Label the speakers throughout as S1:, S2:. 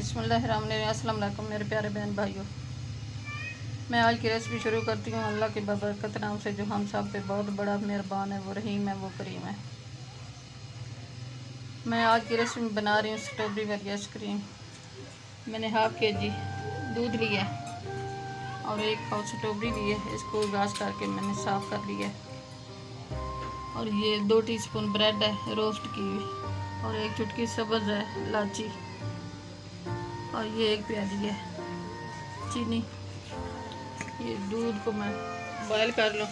S1: बिस्मिल्लाहिर्रहमानिर्रहीम। अस्सलाम वालेकुम मेरे प्यारे बहन भाइयों। मैं आज की रेसिपी शुरू करती हूँ। अल्लाह के बरकत नाम से जो हम सब पे बहुत बड़ा मेहरबान है, वो रहीम है, वो करीम है। मैं आज की रेसिपी बना रही हूँ स्ट्रॉबेरी वाली आइसक्रीम। मैंने हाफ के-जी दूध लिया और 1 पाव स्ट्रॉबेरी ली है। इसको गाछ करके मैंने साफ़ कर लिया है। और ये 2 टीस्पून ब्रेड है रोस्ट की हुई, और 1 चुटकी सब्ज़ है इलायची, और ये 1 प्याली है चीनी। ये दूध को मैं बॉयल कर लूँ।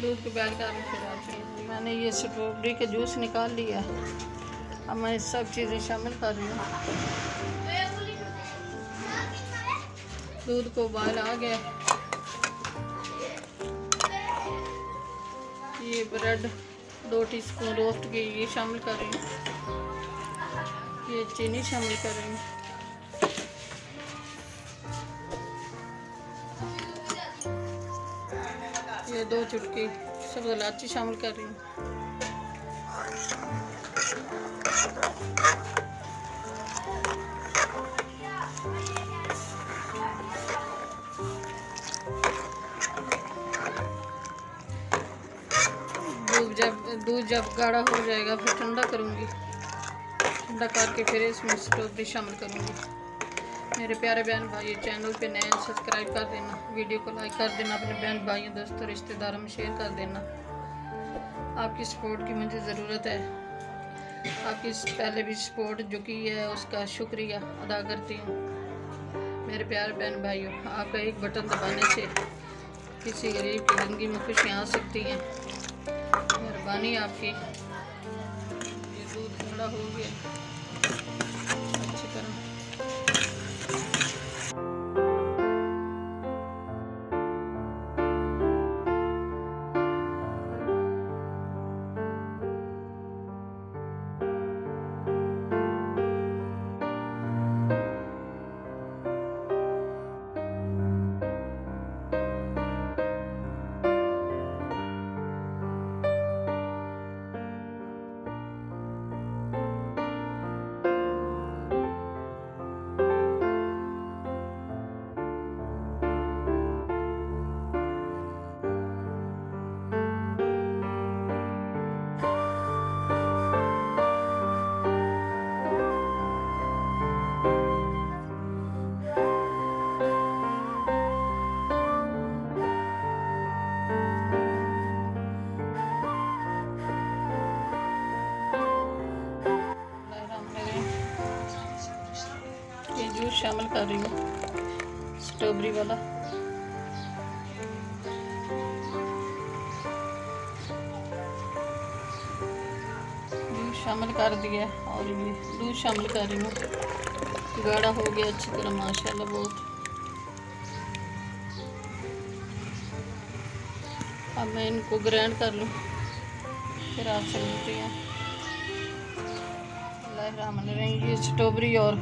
S1: दूध को बॉयल करने के बाद मैंने ये स्ट्रॉबेरी का जूस निकाल लिया है। अब मैं सब चीज़ें शामिल कर रही हूँ। दूध को उबाल आ गया। ये ब्रेड 2 टीस्पून रोस्ट की ये शामिल कर रही हूँ। ये चीनी शामिल कर रही हूँ। ये 2 चुटकी सब्ज़ इलायची शामिल कर रही हूँ। दूध जब गाढ़ा हो जाएगा फिर ठंडा करूँगी। ठंडा करके फिर इसमें स्ट्रॉबेरी शामिल करूँगी। मेरे प्यारे बहन भाई चैनल पे नए सब्सक्राइब कर देना, वीडियो को लाइक कर देना, अपने बहन भाइयों दोस्तों रिश्तेदारों में शेयर कर देना। आपकी सपोर्ट की मुझे ज़रूरत है। आपकी पहले भी सपोर्ट जो की है उसका शुक्रिया अदा करती हूँ। मेरे प्यारे बहन भाइयों, आपका एक बटन दबाने से किसी गरीब की ज़िंदगी में खुशियाँ आ सकती हैं। मेहरबानी आपकी। ये दूध ठंडा हो गया अच्छी तरह। जूस शामिल कर रही हूँ स्ट्रॉबेरी वाला। जूस शामिल कर दिया और ये दूध शामिल कर रही हूँ। गाढ़ा हो गया अच्छी तरह माशाल्लाह बहुत। अब मैं इनको ग्राइंड कर लूँ, फिर आपसे मिलती हूँ। ये स्ट्रॉबेरी और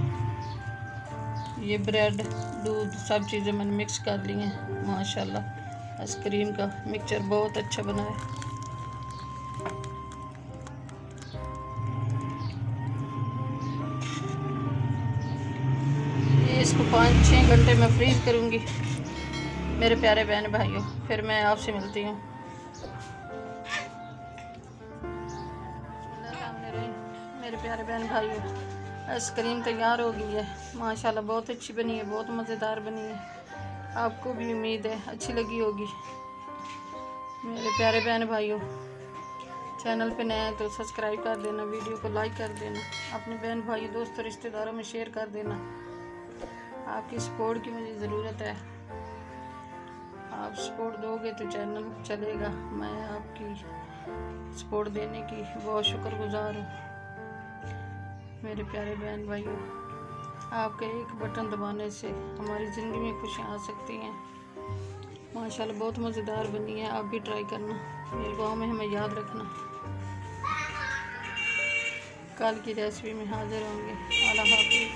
S1: ये ब्रेड दूध सब चीज़ें मैंने मिक्स कर ली हैं। माशाल्लाह आइसक्रीम का मिक्सचर बहुत अच्छा बना है। ये इसको 5-6 घंटे में फ्रीज करूँगी मेरे प्यारे बहन भाइयों। फिर मैं आपसे मिलती हूँ। मेरे प्यारे बहन भाइयों आइसक्रीम तैयार हो गई है माशाल्लाह। बहुत अच्छी बनी है, बहुत मज़ेदार बनी है। आपको भी उम्मीद है अच्छी लगी होगी। मेरे प्यारे बहन भाइयों चैनल पे नए हैं तो सब्सक्राइब कर देना, वीडियो को लाइक कर देना, अपने बहन भाई दोस्तों रिश्तेदारों में शेयर कर देना। आपकी सपोर्ट की मुझे ज़रूरत है। आप सपोर्ट दोगे तो चैनल चलेगा। मैं आपकी सपोर्ट देने की बहुत शुक्रगुजार हूँ। मेरे प्यारे बहन भाइयों आपके एक बटन दबाने से हमारी ज़िंदगी में खुशियाँ आ सकती हैं। माशाल्लाह बहुत मज़ेदार बनी है। आप भी ट्राई करना, मेरे दुआ में हमें याद रखना। कल की रेसिपी में हाजिर होंगे। अल्लाह हाफ़िज़।